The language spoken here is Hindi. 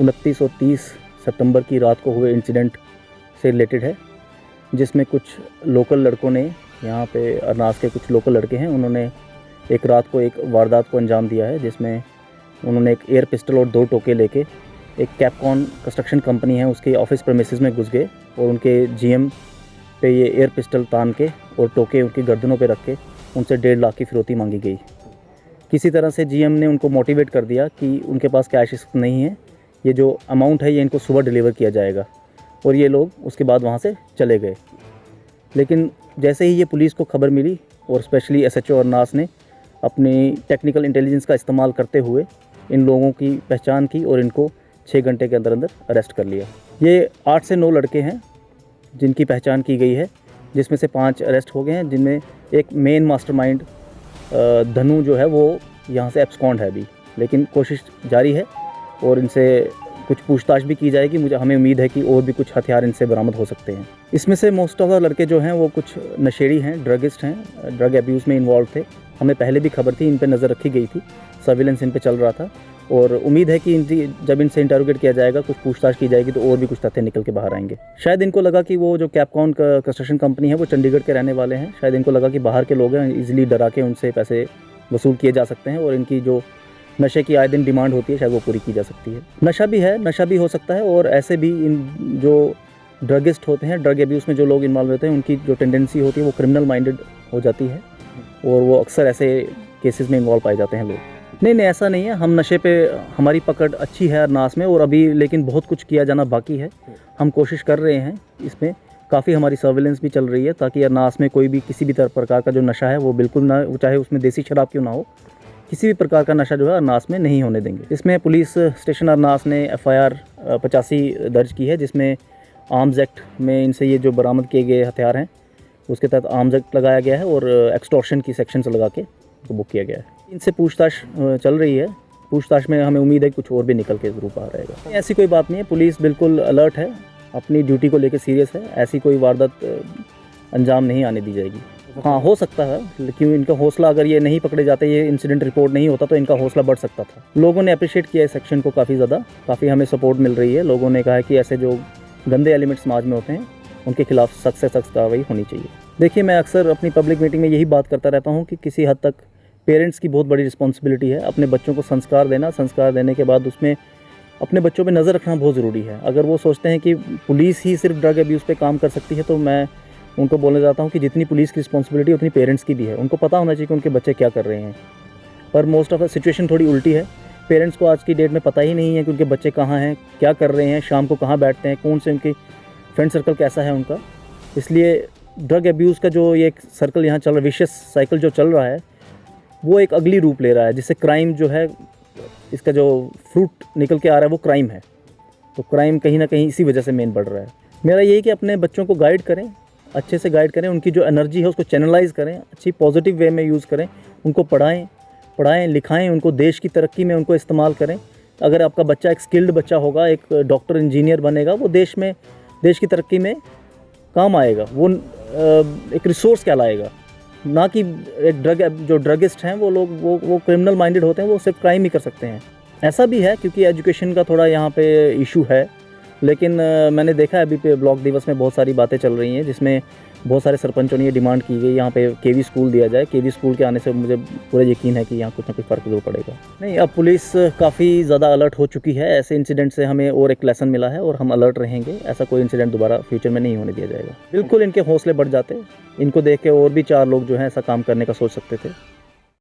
29 और 30 सितंबर की रात को हुए इंसिडेंट से रिलेटेड है, जिसमें कुछ लोकल लड़कों ने, यहाँ पे अरनास के कुछ लोकल लड़के हैं, उन्होंने एक रात को एक वारदात को अंजाम दिया है, जिसमें उन्होंने एक एयर पिस्टल और 2 टोके लेके एक कैपकॉन कंस्ट्रक्शन कंपनी है उसके ऑफिस प्रेमिसेस में घुस गए और उनके जीएम पे ये एयर पिस्टल तान के और टोके उनकी गर्दनों पे रख के उनसे 1.5 लाख की फिरौती मांगी गई। किसी तरह से जीएम ने उनको मोटिवेट कर दिया कि उनके पास कैश नहीं है, ये जो अमाउंट है ये इनको सुबह डिलीवर किया जाएगा, और ये लोग उसके बाद वहाँ से चले गए। लेकिन जैसे ही ये पुलिस को खबर मिली और स्पेशली एसएचओ अरनास ने अपनी टेक्निकल इंटेलिजेंस का इस्तेमाल करते हुए इन लोगों की पहचान की और इनको 6 घंटे के अंदर अंदर अरेस्ट कर लिया। ये 8 से 9 लड़के हैं जिनकी पहचान की गई है, जिसमें से 5 अरेस्ट हो गए हैं, जिनमें एक मेन मास्टरमाइंड धनु जो है वो यहाँ से एब्सकॉन्ड है अभी, लेकिन कोशिश जारी है और इनसे कुछ पूछताछ भी की जाएगी। हमें उम्मीद है कि और भी कुछ हथियार इनसे बरामद हो सकते हैं। इसमें से मोस्ट ऑफ द लड़के जो हैं वो कुछ नशेड़ी हैं, ड्रगिस्ट हैं, ड्रग अब्यूज़ में इन्वॉल्व थे। हमें पहले भी खबर थी, इन पे नज़र रखी गई थी, सर्विलेंस इन पे चल रहा था और उम्मीद है कि जब इनसे इंटरोगेट किया जाएगा, कुछ पूछताछ की जाएगी, तो और भी कुछ तथ्य निकल के बाहर आएंगे। शायद इनको लगा कि वो जो कैपकॉन का कंस्ट्रक्शन कंपनी है वो चंडीगढ़ के रहने वाले हैं, शायद इनको लगा कि बाहर के लोग हैं, ईजिली डरा के उनसे पैसे वसूल किए जा सकते हैं और इनकी जो नशे की आए दिन डिमांड होती है शायद वो पूरी की जा सकती है। नशा भी है, नशा भी हो सकता है, और ऐसे भी इन जो ड्रगिस्ट होते हैं, ड्रग अब्यूज़ में जो लोग इन्वॉल्व होते हैं, उनकी जो टेंडेंसी होती है वो क्रिमिनल माइंडेड हो जाती है और वो अक्सर ऐसे केसेस में इन्वॉल्व पाए जाते हैं लोग। नहीं, ऐसा नहीं है। हम नशे पे, हमारी पकड़ अच्छी है अरनास में, और अभी लेकिन बहुत कुछ किया जाना बाकी है। हम कोशिश कर रहे हैं, इसमें काफ़ी हमारी सर्विलेंस भी चल रही है ताकि अरनास में कोई भी किसी भी प्रकार का जो नशा है वो बिल्कुल ना, चाहे उसमें देसी शराब क्यों ना हो, किसी भी प्रकार का नशा जो है अरनास में नहीं होने देंगे। इसमें पुलिस स्टेशन अरनास ने FIR 85 दर्ज की है, जिसमें आर्म्स एक्ट में इनसे ये जो बरामद किए गए हथियार हैं उसके तहत आर्म्स एक्ट लगाया गया है और एक्सटॉर्शन की सेक्शन से लगा के तो बुक किया गया है। इनसे पूछताछ चल रही है, पूछताछ में हमें उम्मीद है कि कुछ और भी निकल के ज़रूर बाहर आएगा। ऐसी कोई बात नहीं है, पुलिस बिल्कुल अलर्ट है, अपनी ड्यूटी को लेकर सीरियस है, ऐसी कोई वारदात अंजाम नहीं आने दी जाएगी। हाँ, हो सकता है, लेकिन इनका हौसला, अगर ये नहीं पकड़े जाते, ये इंसिडेंट रिपोर्ट नहीं होता, तो इनका हौसला बढ़ सकता था। लोगों ने अप्रिशिएट किया इस सेक्शन को काफ़ी ज़्यादा, काफ़ी हमें सपोर्ट मिल रही है। लोगों ने कहा है कि ऐसे जो गंदे एलिमेंट समाज में होते हैं उनके खिलाफ सख्त से सख्त कार्रवाई होनी चाहिए। देखिए, मैं अक्सर अपनी पब्लिक मीटिंग में यही बात करता रहता हूँ कि किसी हद तक पेरेंट्स की बहुत बड़ी रिस्पॉन्सिबिलिटी है अपने बच्चों को संस्कार देना। संस्कार देने के बाद उसमें अपने बच्चों पे नज़र रखना बहुत ज़रूरी है। अगर वो सोचते हैं कि पुलिस ही सिर्फ ड्रग अब्यूज़ पे काम कर सकती है, तो मैं उनको बोलना चाहता हूँ कि जितनी पुलिस की रिस्पॉन्सिबिलिटी उतनी पेरेंट्स की भी है। उनको पता होना चाहिए कि उनके बच्चे क्या कर रहे हैं, पर मोस्ट ऑफ द सिचुएशन थोड़ी उल्टी है। पेरेंट्स को आज की डेट में पता ही नहीं है कि उनके बच्चे कहाँ हैं, क्या कर रहे हैं, शाम को कहाँ बैठते हैं, कौन से उनकी फ्रेंड सर्कल कैसा है उनका। इसलिए ड्रग अब्यूज़ का जो ये एक सर्कल यहाँ चल रहा है, विशियस साइकिल जो चल रहा है, वो एक अगली रूप ले रहा है, जिससे क्राइम जो है, इसका जो फ्रूट निकल के आ रहा है वो क्राइम है। तो क्राइम कहीं ना कहीं इसी वजह से मेन बढ़ रहा है। मेरा यही कि अपने बच्चों को गाइड करें, अच्छे से गाइड करें, उनकी जो एनर्जी है उसको चैनलाइज करें, अच्छी पॉजिटिव वे में यूज़ करें, उनको पढ़ाएं लिखाएं, उनको देश की तरक्की में उनको इस्तेमाल करें। अगर आपका बच्चा एक स्किल्ड बच्चा होगा, एक डॉक्टर इंजीनियर बनेगा, वो देश की तरक्की में काम आएगा, वो एक रिसोर्स कहलाएगा, ना कि एक जो ड्रगिस्ट हैं वो लोग वो क्रिमिनल माइंडेड होते हैं, वो सिर्फ क्राइम ही कर सकते हैं। ऐसा भी है क्योंकि एजुकेशन का थोड़ा यहाँ पे इशू है, लेकिन मैंने देखा है अभी पे ब्लॉक दिवस में बहुत सारी बातें चल रही हैं, जिसमें बहुत सारे सरपंचों ने ये डिमांड की गई यहाँ पे केवी स्कूल दिया जाए। केवी स्कूल के आने से मुझे पूरा यकीन है कि यहाँ कुछ ना कुछ फ़र्क जरूर पड़ेगा। नहीं, अब पुलिस काफ़ी ज़्यादा अलर्ट हो चुकी है। ऐसे इंसिडेंट से हमें और एक लेसन मिला है और हम अलर्ट रहेंगे। ऐसा कोई इंसिडेंट दोबारा फ्यूचर में नहीं होने दिया जाएगा। बिल्कुल इनके हौसले बढ़ जाते, इनको देख के और भी 4 लोग जो हैं ऐसा काम करने का सोच सकते थे।